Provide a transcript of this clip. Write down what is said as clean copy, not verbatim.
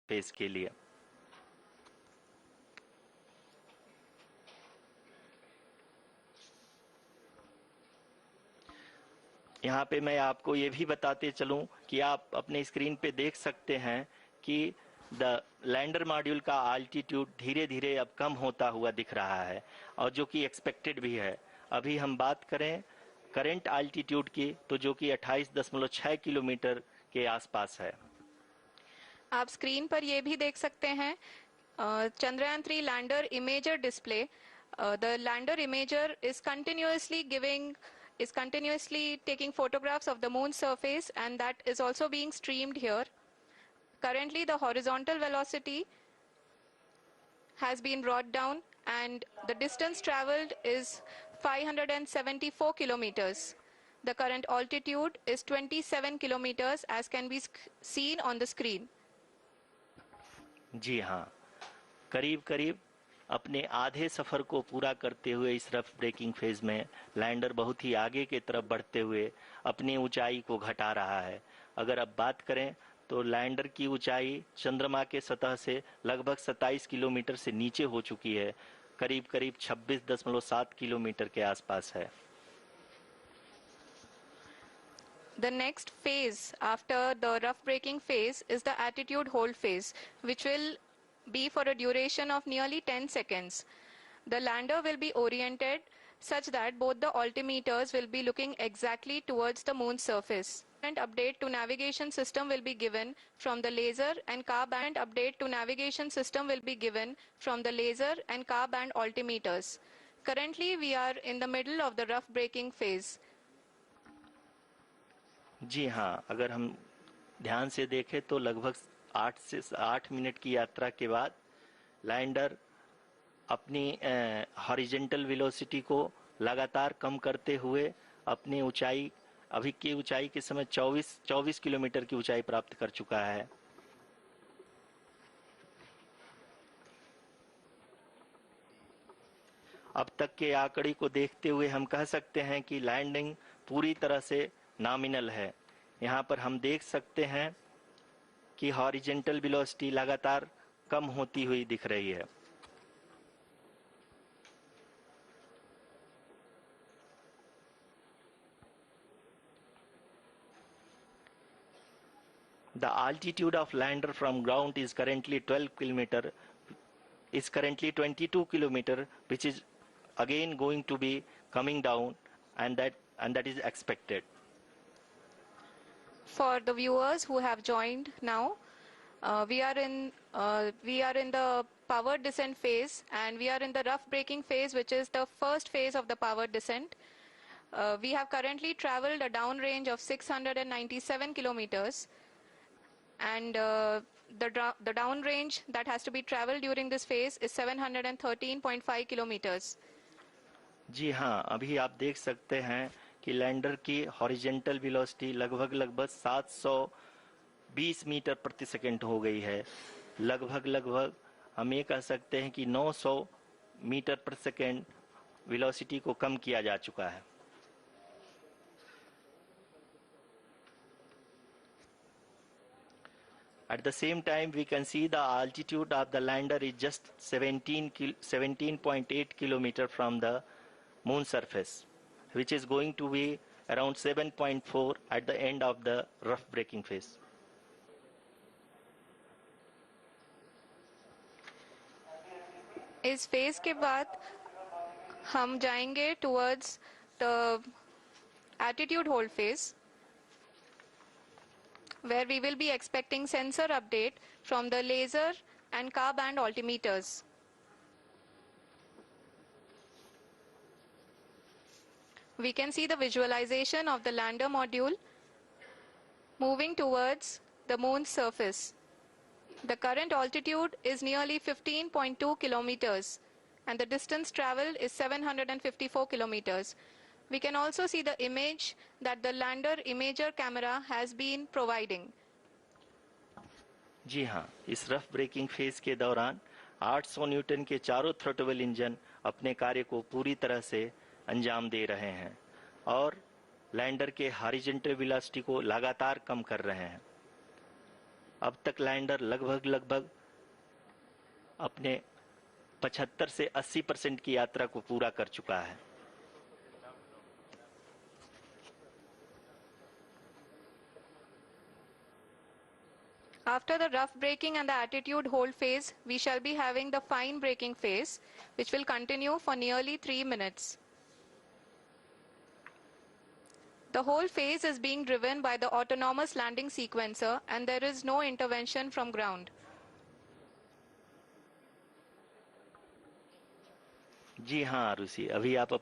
Phase के लिए। यहाँ पे मैं आपको ये भी बताते चलूं कि आप अपने स्क्रीन पे देख सकते हैं कि द लैंडर मॉड्यूल का आल्टीट्यूड धीरे धीरे अब कम होता हुआ दिख रहा है, और जो कि एक्सपेक्टेड भी है। अभी हम बात करें करंट आल्टीट्यूड की, तो जो कि 28.6 किलोमीटर के आसपास है। आप स्क्रीन पर ये भी देख सकते हैं Chandrayaan 3 lander imager display. The lander imager is continuously taking photographs of the moon's surface, and that is also being streamed here. Currently the horizontal velocity has been brought down and the distance traveled is 574 kilometers. The current altitude is 27 kilometers as can be seen on the screen. जी हाँ, करीब करीब अपने आधे सफर को पूरा करते हुए इस रफ ब्रेकिंग फेज में लैंडर बहुत ही आगे की तरफ बढ़ते हुए अपनी ऊंचाई को घटा रहा है। अगर अब बात करें तो लैंडर की ऊंचाई चंद्रमा के सतह से लगभग 27 किलोमीटर से नीचे हो चुकी है, करीब करीब 26.7 किलोमीटर के आसपास है। The next phase after the rough braking phase is the attitude hold phase, which will be for a duration of nearly 10 seconds. The lander will be oriented such that both the altimeters will be looking exactly towards the moon's surface. And update to navigation system will be given from the laser and car band altimeters. Currently we are in the middle of the rough braking phase. जी हाँ, अगर हम ध्यान से देखें तो लगभग 8 minute की यात्रा के बाद लैंडर अपनी हॉरिजॉन्टल वेलोसिटी को लगातार कम करते हुए अपनी ऊंचाई, अभी की ऊंचाई के समय 24 किलोमीटर की ऊंचाई प्राप्त कर चुका है। अब तक के आंकड़े को देखते हुए हम कह सकते हैं कि लैंडिंग पूरी तरह से नॉमिनल है। यहाँ पर हम देख सकते हैं कि हॉरिजॉन्टल वेलोसिटी लगातार कम होती हुई दिख रही है। The altitude of lander from ground is currently 22 kilometer, which is again going to be coming down, and that is expected. For the viewers who have joined now, we are in the powered descent phase, and we are in the rough braking phase, which is the first phase of the powered descent. We have currently traveled a downrange of 697 kilometers, and the downrange that has to be traveled during this phase is 713.5 kilometers. जी हाँ, अभी आप देख सकते हैं कि lander की horizontal velocity लगभग 720 metre प्रति सेकंड हो गई है। लगभग हम ये कह सकते हैं कि 900 मीटर प्रति सेकंड वेलोसिटी को कम किया जा चुका है। At the same time, we can see the altitude of the lander is just 17.8 kilometer from the moon surface, which is going to be around 7.4 at the end of the rough braking phase. इस phase के बाद हम जाएंगे towards the attitude hold phase, where we will be expecting sensor update from the laser and car band altimeters. We can see the visualization of the lander module moving towards the moon's surface. The current altitude is nearly 15.2 kilometers and the distance traveled is 754 kilometers. We can also see the image that the lander imager camera has been providing. जी हाँ, इस rough breaking phase के दौरान 800 Newton के चारों throttle engine अपने कार्य को पूरी तरह से अंजाम दे रहे हैं और लैंडर के हॉरिजॉन्टल वेलोसिटी को लगातार कम कर रहे हैं। अब तक लैंडर लगभग अपने 75 से 80% की यात्रा को पूरा कर चुका है। After the rough braking and the attitude hold phase, we shall be having the fine braking phase, which will continue for nearly 3 minutes. The whole phase is being driven by the autonomous landing sequencer and there is no intervention from ground. जी हाँ आरुषि, अभी आप